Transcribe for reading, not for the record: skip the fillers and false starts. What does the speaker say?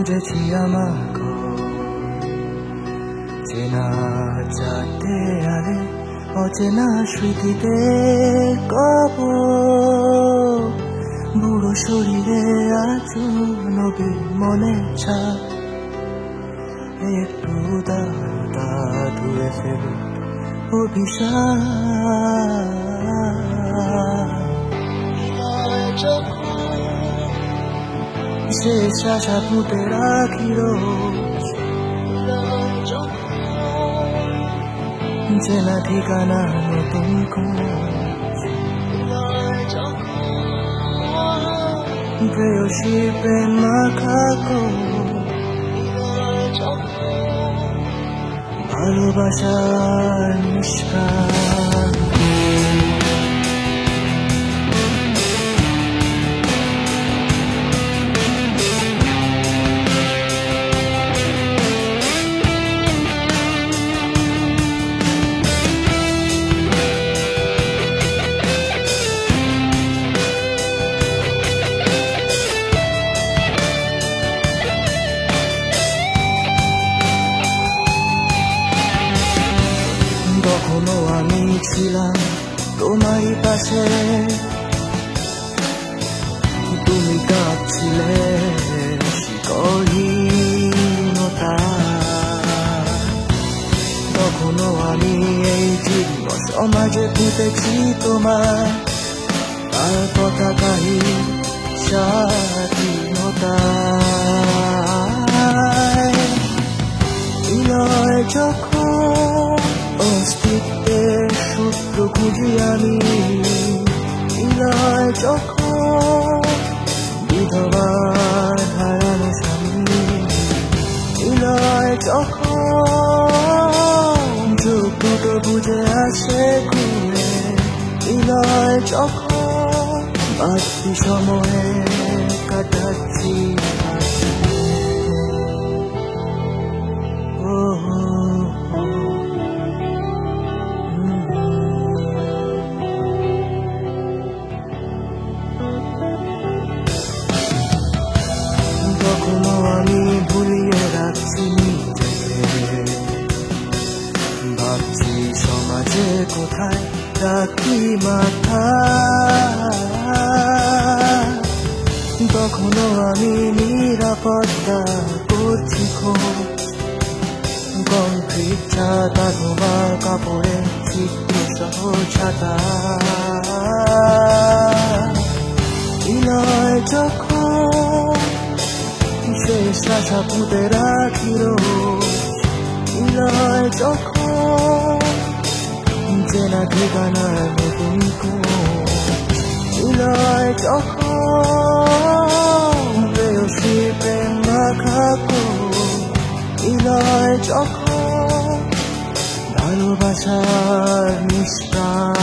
খুঁজেছি আমাকে চেনা চাতে আরে অচেনা স্মৃতিতে কবর বুড়ো শরীরে আছো নবীর মনে ছাপ একটু দাঁড়া ধুয়ে ফেলে অভিশাপ শেষ আশা পুঁতে রাখি রোজ চেনা ঠিকানা নতুন খোঁজ প্রেয়সী প্রেম মাখা ভালোবাসার নিষ্কার তখনও আমি ছিলাম তোমারই পাশে তুমি কাঁদছিলে শিকড়হীনতা তখনও আমি এই জীর্ণ সমাজে পুঁতেছি তোমার আর পতাকাহী স্বাধীনতা বিলয় যখন অস্তিত্বের সূত্র খুঁজি আমি বিলয় যখন বিধবার হারানো স্বামী বিলয় যখন চোখ দুটো বুঝে আসে ঘুরে বিলয় যখন বাড়তি সময়ে কাটাচ্ছি তখনও আমি ভুলিয়ে রাখছি নিজেকে ভাবছি সমাজে কোথায় রাখি মাথা তখনও আমি নিরাপত্তা করছি খোঁজ কংক্রিট ছাতা ধোয়া কাপড়ে চিত্র সহ ছাতা বিলয় যখন শেষ আশা পুঁতে রাখি রোজ বিলয় যখন চেনা ঠিকানার নতুন খোঁজ বিলয় যখন প্রেয়সী প্রেম মাখা বিলয় যখন ভালোবাসার নিষ্কার